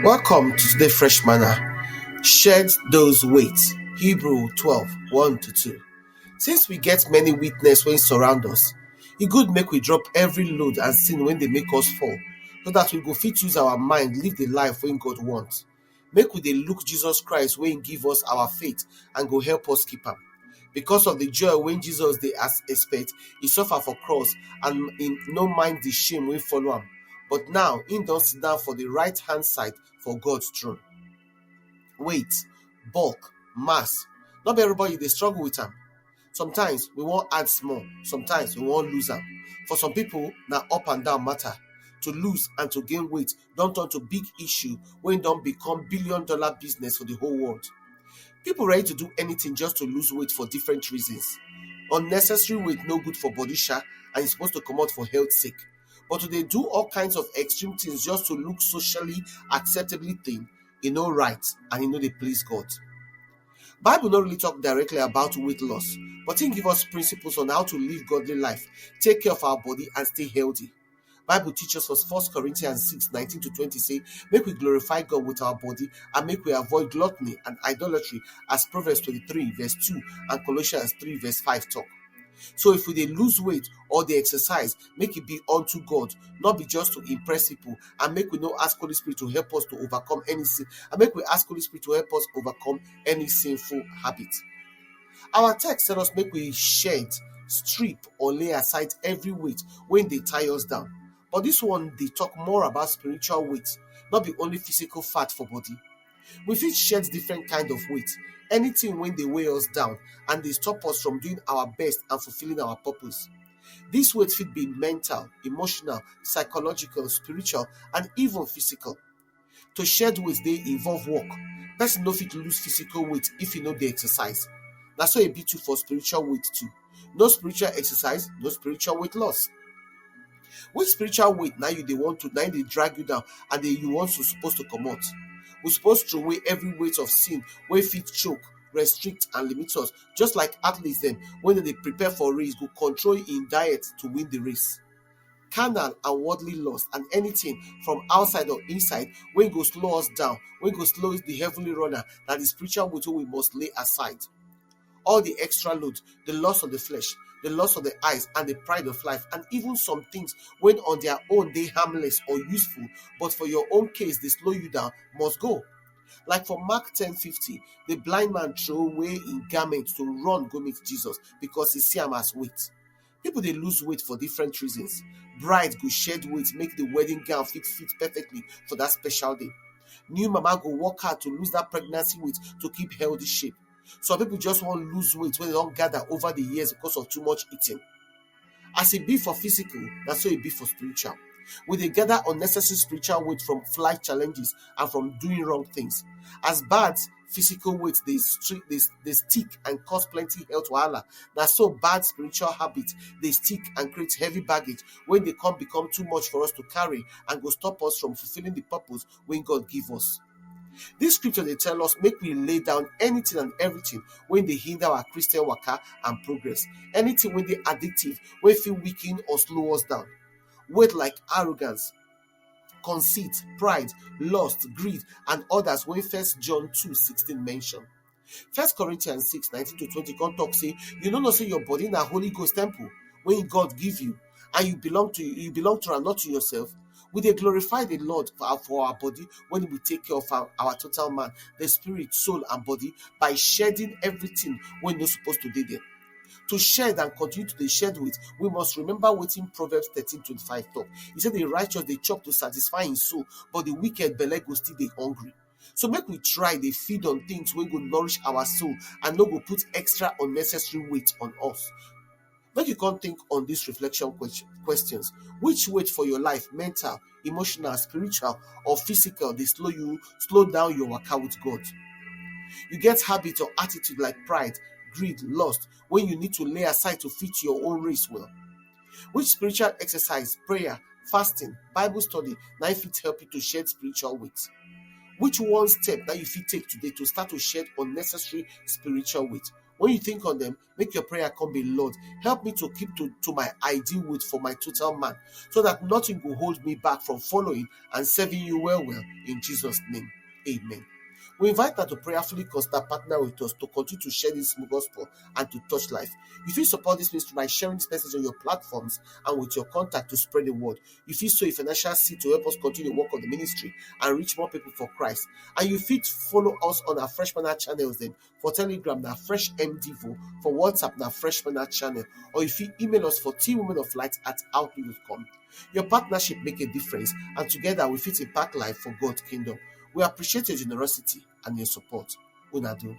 Welcome to today's fresh manna. Shed those weights. Hebrew 12, 1-2. Since we get many witness when surround us, it good make we drop every load and sin when they make us fall, so that we go fit use our mind, live the life when God wants. Make we dey look Jesus Christ when give us our faith and go help us keep am. Because of the joy when Jesus dey expect, he suffer for cross and he no mind the shame wey follow am. But now he don sit down for the right hand side for God's throne. Weight, bulk, mass. Not be everybody dey struggle with am. Sometimes we wan add small, sometimes we wan lose am. For some people, na up and down matter. To lose and to gain weight don turn to big issue wey don become billion-dollar business for the whole world. People ready to do anything just to lose weight for different reasons. Unnecessary weight no good for body and e supposed to comot for health sake. But to dey do all kinds of extreme things just to look socially acceptably thin, e no right and e no dey please God. Bible no really talk directly about weight loss, but e give us principles on how to live godly life, take care of our body and stay healthy. Bible teaches us 1 Corinthians 6, 19-20 say, make we glorify God with our body and make we avoid gluttony and idolatry, as Proverbs 23 verse 2 and Colossians 3 verse 5 talk. So if we dey lose weight or dey exercise, make it be unto God, not be just to impress people, and make we no ask Holy Spirit to help us to overcome any sin, and make we ask Holy Spirit to help us overcome any sinful habit. Our text tell us make we shed, strip or lay aside every weight when dey tie us down. But this one dey talk more about spiritual weight, not be only physical fat for body. We fit shed different kind of weight, anything when they weigh us down and they stop us from doing our best and fulfilling our purpose. This weight fit be mental, emotional, psychological, spiritual, and even physical. To shed weight dey involve work. Person no fit lose physical weight if e no dey exercise. Na so e be too for spiritual weight too. No spiritual exercise, no spiritual weight loss. Which spiritual weight now you dey want to, now they drag you down and you want to supposed to comot? We supposed to throw away every weight of sin wey fit choke, restrict and limit us, just like athletes dem when they prepare for race go control in diet to win the race. Carnal and worldly lust and anything from outside or inside wey go slow us down, wey go slow the heavenly runner, na the spiritual weight wey we must lay aside. All the extra load, the loss of the flesh, the loss of the eyes and the pride of life, and even some things when on their own they harmless or useful, but for your own case they slow you down, must go. Like for Mark 10:50, the blind man throw away in garment to run go meet Jesus because he see him as weight. People they lose weight for different reasons. Bride go shed weight, make the wedding gown fit perfectly for that special day. New mama go work hard to lose that pregnancy weight to keep healthy shape. Some people just want to lose weight when they don't gather over the years because of too much eating. As it be for physical, that's so it be for spiritual. We dey gather unnecessary spiritual weight from life challenges and from doing wrong things. As bad physical weight they stick and cause plenty health wahala, na so bad spiritual habits they stick and create heavy baggage when they become too much for us to carry and go stop us from fulfilling the purpose when God give us. This scripture they tell us make we lay down anything and everything when they hinder our Christian waka and progress. Anything when they addictive, when feel weaken or slow us down. Weight like arrogance, conceit, pride, lust, greed, and others when 1 John 2:16 mention. 1 Corinthians 6, 19-20 come talk say, you know say your body na Holy Ghost temple when God give you, and you belong to and not to yourself. We dey glorify the Lord for our body when we take care of our total man, the spirit, soul, and body by shedding everything when you're supposed to do there. To shed and continue to shed weight, we must remember what in Proverbs 13:25 talk. He said the righteous they chop to satisfy his soul, but the wicked belle go still dey hungry. So make we try they feed on things wey go nourish our soul and no go put extra unnecessary weight on us. Make you come think on these reflection questions. Which weight for your life, mental, emotional, spiritual, or physical, they slow down your waka with God? You get habit or attitude like pride, greed, lust, when you need to lay aside to fit your own race well? Which spiritual exercise, prayer, fasting, Bible study, now if it help you to shed spiritual weight? Which one step that you fit take today to start to shed unnecessary spiritual weight? When you think on them, make your prayer come be, Lord, help me to keep to my ideal weight for my total man, so that nothing will hold me back from following and serving you well, in Jesus' name. Amen. We invite her to prayerfully consider partner with us to continue to share this gospel and to touch life. If you support this ministry by sharing this message on your platforms and with your contact to spread the word, if you sow a financial seed to help us continue to work on the ministry and reach more people for Christ, and you fit follow us on our Fresh Manna channels then, for Telegram na Fresh MDvo, for WhatsApp na Fresh Manna channel, or if you email us for teamwomenoflight@outlook.com. Your partnership make a difference, and together we fit impact life for God's kingdom. We appreciate your generosity and your support. Una do.